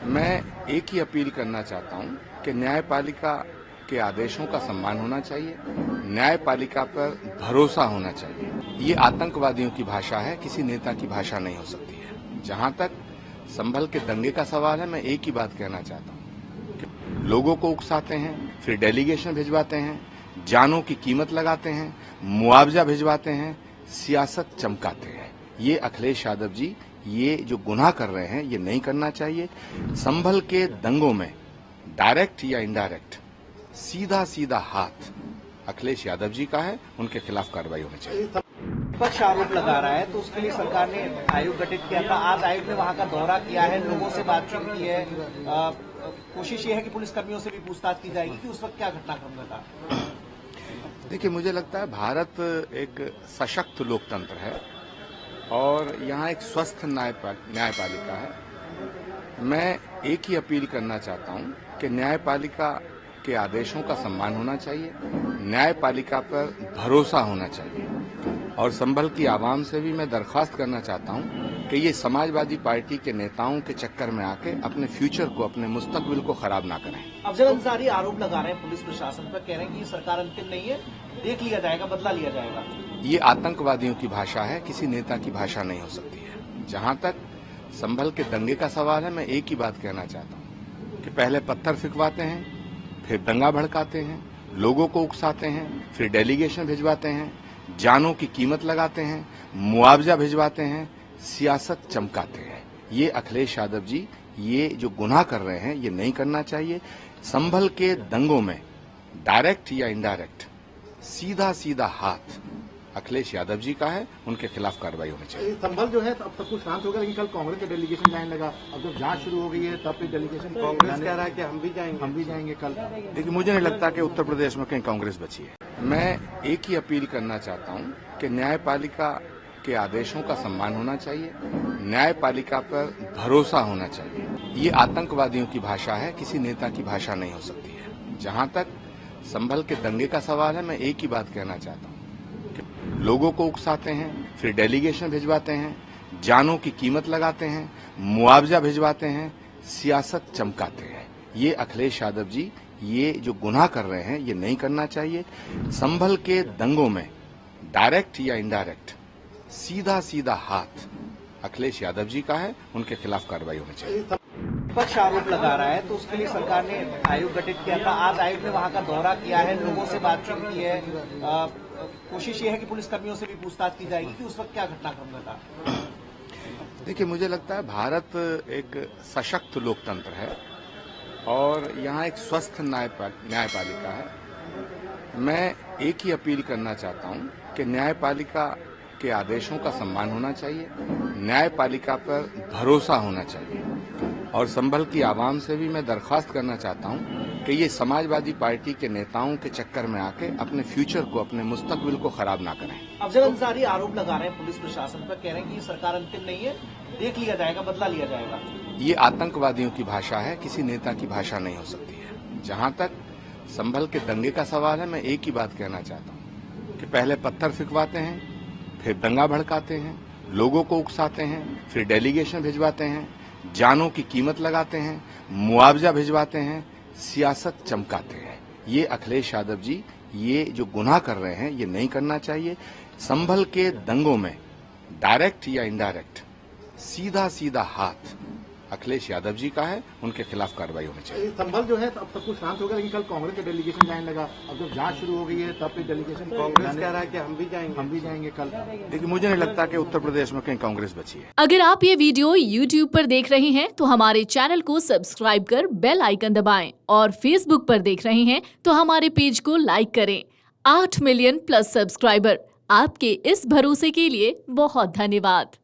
मैं एक ही अपील करना चाहता हूं कि न्यायपालिका के आदेशों का सम्मान होना चाहिए, न्यायपालिका पर भरोसा होना चाहिए। ये आतंकवादियों की भाषा है, किसी नेता की भाषा नहीं हो सकती है। जहां तक संभल के दंगे का सवाल है, मैं एक ही बात कहना चाहता हूं कि लोगों को उकसाते हैं, फिर डेलीगेशन भिजवाते हैं, जानों की कीमत लगाते हैं, मुआवजा भिजवाते हैं, सियासत चमकाते हैं। ये अखिलेश यादव जी ये जो गुनाह कर रहे हैं ये नहीं करना चाहिए। संभल के दंगों में डायरेक्ट या इनडायरेक्ट सीधा सीधा हाथ अखिलेश यादव जी का है, उनके खिलाफ कार्रवाई होनी चाहिए। विपक्ष आरोप लगा रहा है तो उसके लिए सरकार ने आयोग गठित किया था। आज आयोग ने वहां का दौरा किया है, लोगों से बातचीत की है। कोशिश ये है कि पुलिसकर्मियों से भी पूछताछ की जाएगी कि उस वक्त क्या घटनाक्रम था। देखिए, मुझे लगता है भारत एक सशक्त लोकतंत्र है और यहाँ एक स्वस्थ न्यायपालिका है। मैं एक ही अपील करना चाहता हूँ कि न्यायपालिका के आदेशों का सम्मान होना चाहिए, न्यायपालिका पर भरोसा होना चाहिए। और संभल की आवाम से भी मैं दरख्वास्त करना चाहता हूँ कि ये समाजवादी पार्टी के नेताओं के चक्कर में आके अपने फ्यूचर को, अपने मुस्तकबिल को खराब ना करें। अफजल अंसारी आरोप लगा रहे हैं पुलिस प्रशासन पर, कह रहे हैं कि ये सरकार अंतिम नहीं है, देख लिया जाएगा, बदला लिया जाएगा। ये आतंकवादियों की भाषा है, किसी नेता की भाषा नहीं हो सकती है। जहां तक संभल के दंगे का सवाल है, मैं एक ही बात कहना चाहता हूं कि पहले पत्थर फिकवाते हैं, फिर दंगा भड़काते हैं, लोगों को उकसाते हैं, फिर डेलीगेशन भिजवाते हैं, जानों की कीमत लगाते हैं, मुआवजा भिजवाते हैं, सियासत चमकाते हैं। ये अखिलेश यादव जी ये जो गुनाह कर रहे हैं ये नहीं करना चाहिए। संभल के दंगों में डायरेक्ट या इनडायरेक्ट सीधा सीधा हाथ अखिलेश यादव जी का है, उनके खिलाफ कार्रवाई होनी चाहिए। संभल जो है अब सब कुछ शांत हो गया, लेकिन कल कांग्रेस का डेलीगेशन जाने लगा। अब जब जांच शुरू हो गई है तब फिर डेलीगेशन कांग्रेस कह रहा है कि हम भी जाएंगे कल। देखिए, मुझे नहीं लगता कि उत्तर प्रदेश में कहीं कांग्रेस बची है। मैं एक ही अपील करना चाहता हूं कि न्यायपालिका के आदेशों का सम्मान होना चाहिए, न्यायपालिका पर भरोसा होना चाहिए। ये आतंकवादियों की भाषा है, किसी नेता की भाषा नहीं हो सकती है। जहां तक संभल के दंगे का सवाल है, मैं एक ही बात कहना चाहता हूं कि लोगों को उकसाते हैं, फिर डेलीगेशन भिजवाते हैं, जानों की कीमत लगाते हैं, मुआवजा भिजवाते हैं, सियासत चमकाते हैं। ये अखिलेश यादव जी ये जो गुनाह कर रहे हैं ये नहीं करना चाहिए। संभल के दंगों में डायरेक्ट या इनडायरेक्ट सीधा सीधा हाथ अखिलेश यादव जी का है, उनके खिलाफ कार्रवाई होनी चाहिए। विपक्ष आरोप लगा रहा है तो उसके लिए सरकार ने आयोग गठित किया था। आज आयोग ने वहां का दौरा किया है, लोगों से बातचीत की है। कोशिश ये है कि पुलिसकर्मियों से भी पूछताछ की जाएगी कि उस वक्त क्या घटनाक्रम था। देखिए, मुझे लगता है भारत एक सशक्त लोकतंत्र है और यहाँ एक स्वस्थ न्यायपालिका है। मैं एक ही अपील करना चाहता हूँ कि न्यायपालिका के आदेशों का सम्मान होना चाहिए, न्यायपालिका पर भरोसा होना चाहिए। और संभल की आवाम से भी मैं दरख्वास्त करना चाहता हूँ कि ये समाजवादी पार्टी के नेताओं के चक्कर में आके अपने फ्यूचर को, अपने मुस्तकबिल को खराब ना करें। अफजल अंसारी आरोप लगा रहे हैं पुलिस प्रशासन पर, कह रहे हैं कि ये सरकार अंतिम नहीं है, देख लिया जाएगा, बदला लिया जाएगा। ये आतंकवादियों की भाषा है, किसी नेता की भाषा नहीं हो सकती है। जहां तक संभल के दंगे का सवाल है, मैं एक ही बात कहना चाहता हूँ कि पहले पत्थर फिकवाते हैं, फिर दंगा भड़काते हैं, लोगों को उकसाते हैं, फिर डेलीगेशन भिजवाते हैं, जानों की कीमत लगाते हैं, मुआवजा भिजवाते हैं, सियासत चमकाते हैं। ये अखिलेश यादव जी ये जो गुनाह कर रहे हैं ये नहीं करना चाहिए। संभल के दंगों में डायरेक्ट या इनडायरेक्ट सीधा सीधा हाथ अखिलेश यादव जी का है, उनके खिलाफ कार्रवाई होनी चाहिए। संभल जो है अब सब कुछ शांत हो गया, लेकिन कल कांग्रेस का डेलीगेशन जाने लगा। अब जब जांच शुरू हो गई है तब फिर डेलीगेशन कांग्रेस कह रहा है कि हम भी जाएंगे कल। देखिए, मुझे नहीं लगता कि उत्तर प्रदेश में कहीं कांग्रेस बची है। अगर आप ये वीडियो YouTube पर देख रहे हैं तो हमारे चैनल को सब्सक्राइब कर बेल आइकन दबाएं और Facebook पर देख रहे हैं तो हमारे पेज को लाइक करें। 8 मिलियन प्लस सब्सक्राइबर, आपके इस भरोसे के लिए बहुत धन्यवाद।